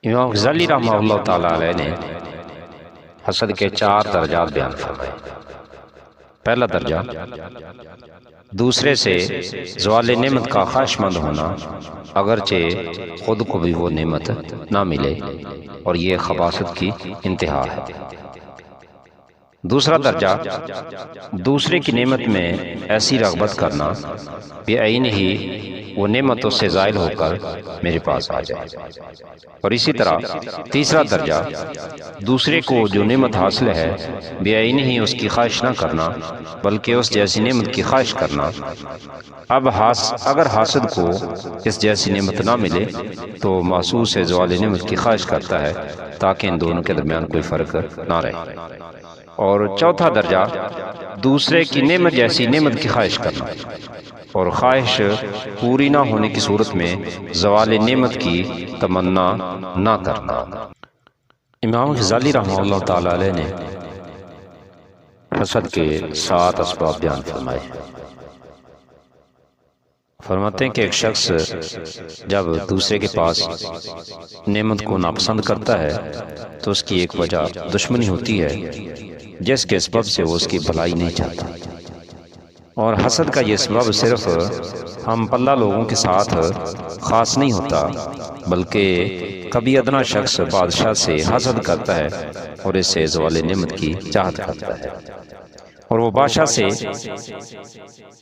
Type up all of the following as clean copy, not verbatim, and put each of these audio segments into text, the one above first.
امام غزالی رحمہ اللہ تعالیٰ علیہ نے حسد کے 4 درجات بیان فرمائے۔ پہلا درجہ، دوسرے سے زوال نعمت کا خواہش مند ہونا اگرچہ خود کو بھی وہ نعمت نہ ملے، اور یہ خباثت کی انتہا ہے۔ دوسرا درجہ، دوسرے کی نعمت میں ایسی رغبت کرنا بعین ہی وہ نعمت اس سے زائل ہو کر میرے پاس آ جائے۔ اور اسی طرح تیسرا درجہ، دوسرے کو جو نعمت حاصل ہے بعین ہی اس کی خواہش نہ کرنا بلکہ اس جیسی نعمت کی خواہش کرنا۔ اب اگر حاسد کو اس جیسی نعمت نہ ملے تو محسوس زوال نعمت کی خواہش کرتا ہے تاکہ ان دونوں کے درمیان کوئی فرق نہ رہے۔ اور چوتھا درجہ، دوسرے کی نعمت جیسی نعمت کی خواہش کرنا اور خواہش پوری نہ ہونے کی صورت میں زوال نعمت کی تمنا نہ کرنا۔ امام غزالی رحمہ اللہ تعالیٰ علیہ نے حسد کے 7 اسباب بیان فرمائے۔ فرماتے ہیں کہ ایک شخص جب دوسرے کے پاس نعمت کو ناپسند کرتا ہے تو اس کی ایک وجہ دشمنی ہوتی ہے جس کے سبب سے وہ اس کی بھلائی نہیں چاہتا۔ اور حسد کا یہ سبب صرف ہم پلہ لوگوں کے ساتھ خاص نہیں ہوتا بلکہ کبھی ادنا شخص بادشاہ سے حسد کرتا ہے اور اس سے زوال نعمت کی چاہت کرتا ہے، اور وہ بادشاہ سے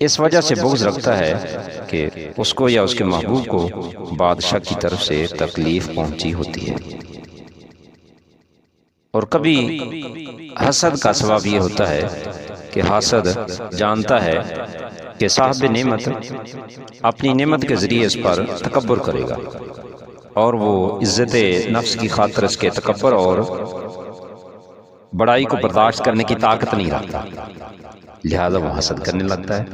اس وجہ سے بغض رکھتا ہے کہ اس کو یا اس کے محبوب کو بادشاہ کی طرف سے تکلیف پہنچی ہوتی ہے۔ اور کبھی حسد کا سبب یہ ہوتا ہے کہ حاسد جانتا ہے کہ صاحب نعمت اپنی نعمت کے ذریعے اس پر تکبر کرے گا، اور وہ عزت نفس کی خاطر اس کے تکبر اور بڑائی کو برداشت کرنے کی طاقت نہیں رکھتا، لہذا وہ حسد کرنے لگتا ہے۔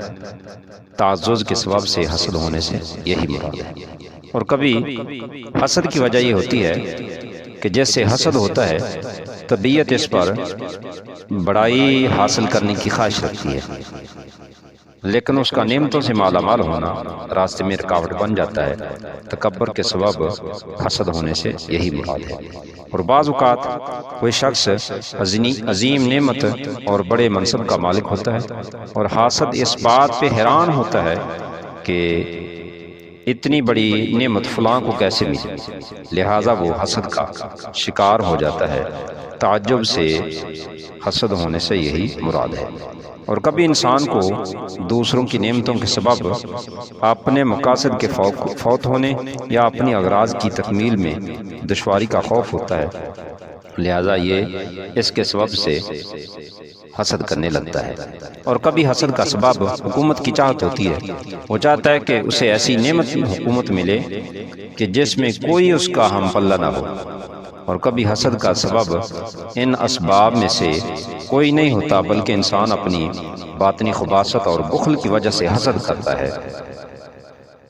تعزز کے سبب سے حسد ہونے سے یہی مراد ہے۔ اور کبھی حسد کی وجہ یہ ہوتی ہے کہ جیسے حسد ہوتا ہے طبیعت اس پر بڑائی حاصل کرنے کی خواہش رکھتی ہے، لیکن اس کا نعمتوں سے مالا مال ہونا راستے میں رکاوٹ بن جاتا ہے۔ تکبر کے سبب حسد ہونے سے یہی مراد ہے۔ اور بعض اوقات کوئی شخص عظیم نعمت اور بڑے منصب کا مالک ہوتا ہے اور حاسد اس بات پہ حیران ہوتا ہے کہ اتنی بڑی نعمت فلاں کو کیسے ملی، لہٰذا وہ حسد کا شکار ہو جاتا ہے۔ تعجب سے حسد ہونے سے یہی مراد ہے۔ اور کبھی انسان کو دوسروں کی نعمتوں کے سبب اپنے مقاصد کے فوت ہونے یا اپنی اغراض کی تکمیل میں دشواری کا خوف ہوتا ہے، لہذا یہ اس کے سبب سے حسد کرنے لگتا ہے۔ اور کبھی حسد کا سبب حکومت کی چاہت ہوتی ہے، وہ چاہتا ہے کہ اسے ایسی نعمت حکومت ملے کہ جس میں کوئی اس کا ہم پلہ نہ ہو۔ اور کبھی حسد کا سبب ان اسباب میں سے کوئی نہیں ہوتا بلکہ انسان اپنی باطنی خباثت اور بخل کی وجہ سے حسد کرتا ہے،